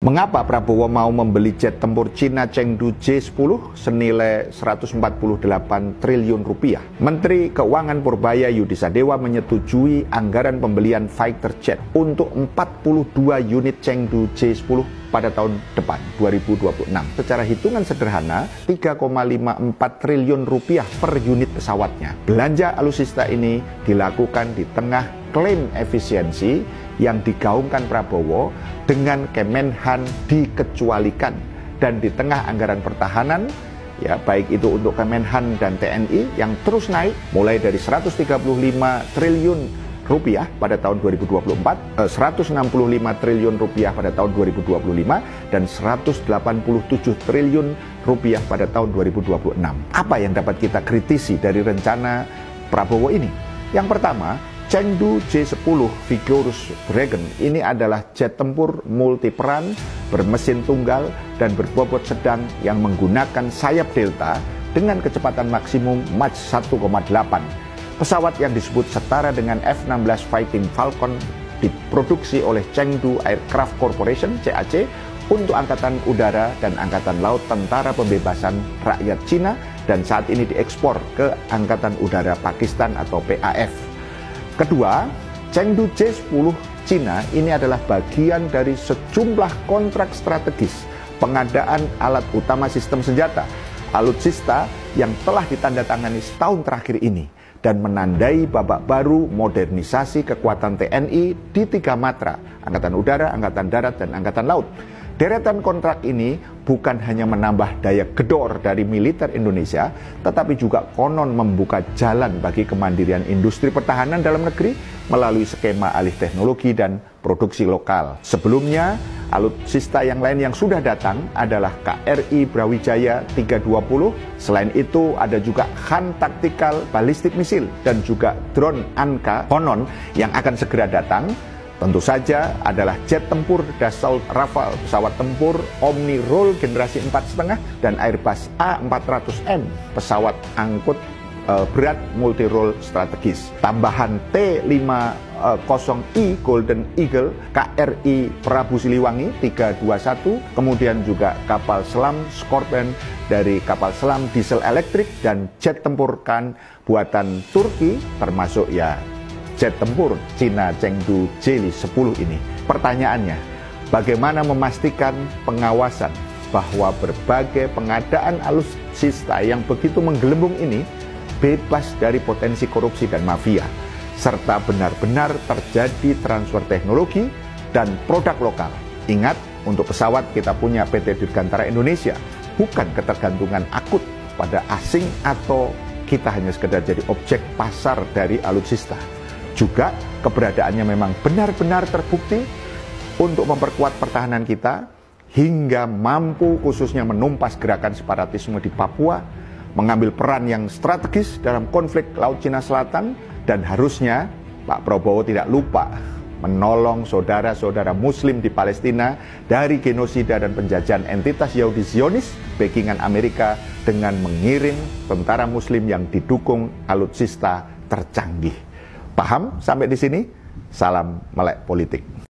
Mengapa Prabowo mau membeli jet tempur Cina Chengdu J-10 senilai 148 triliun rupiah? Menteri Keuangan Purbaya Yudisadewa menyetujui anggaran pembelian fighter jet untuk 42 unit Chengdu J-10 pada tahun depan, 2026. Secara hitungan sederhana, 3,54 triliun rupiah per unit pesawatnya. Belanja alutsista ini dilakukan di tengah klaim efisiensi yang digaungkan Prabowo dengan Kemenhan dikecualikan, dan di tengah anggaran pertahanan, ya baik itu untuk Kemenhan dan TNI yang terus naik mulai dari 135 triliun rupiah pada tahun 2024, 165 triliun rupiah pada tahun 2025, dan 187 triliun rupiah pada tahun 2026. Apa yang dapat kita kritisi dari rencana Prabowo ini? Yang pertama, Chengdu J-10 Vigorous Dragon ini adalah jet tempur multiperan, bermesin tunggal, dan berbobot sedang yang menggunakan sayap delta dengan kecepatan maksimum Mach 1,8. Pesawat yang disebut setara dengan F-16 Fighting Falcon diproduksi oleh Chengdu Aircraft Corporation (CAC) untuk Angkatan Udara dan Angkatan Laut Tentara Pembebasan Rakyat Cina, dan saat ini diekspor ke Angkatan Udara Pakistan atau PAF. Kedua, Chengdu J-10 Cina ini adalah bagian dari sejumlah kontrak strategis pengadaan alat utama sistem senjata, alutsista, yang telah ditandatangani setahun terakhir ini dan menandai babak baru modernisasi kekuatan TNI di 3 matra, Angkatan Udara, Angkatan Darat, dan Angkatan Laut. Deretan kontrak ini bukan hanya menambah daya gedor dari militer Indonesia, tetapi juga konon membuka jalan bagi kemandirian industri pertahanan dalam negeri melalui skema alih teknologi dan produksi lokal. Sebelumnya, alutsista yang lain yang sudah datang adalah KRI Brawijaya 320. Selain itu, ada juga Han Tactical Ballistic Missile dan juga drone Anka konon yang akan segera datang. Tentu saja adalah jet tempur Dassault Rafale, pesawat tempur Omni Roll generasi 4,5, dan Airbus A400M, pesawat angkut berat multi-role strategis. Tambahan T-50I Golden Eagle KRI Prabu Siliwangi 321, kemudian juga kapal selam Scorpion dari kapal selam diesel elektrik, dan jet tempur kan buatan Turki, termasuk ya jet tempur Cina Chengdu J-10 ini. Pertanyaannya, bagaimana memastikan pengawasan bahwa berbagai pengadaan alutsista yang begitu menggelembung ini bebas dari potensi korupsi dan mafia, serta benar-benar terjadi transfer teknologi dan produk lokal? Ingat, untuk pesawat kita punya PT Dirgantara Indonesia, bukan ketergantungan akut pada asing atau kita hanya sekedar jadi objek pasar dari alutsista. Juga keberadaannya memang benar-benar terbukti untuk memperkuat pertahanan kita hingga mampu khususnya menumpas gerakan separatisme di Papua, mengambil peran yang strategis dalam konflik Laut Cina Selatan, dan harusnya Pak Prabowo tidak lupa menolong saudara-saudara Muslim di Palestina dari genosida dan penjajahan entitas Yahudi Zionis backingan Amerika dengan mengirim tentara Muslim yang didukung alutsista tercanggih. Paham sampai di sini? Salam melek politik.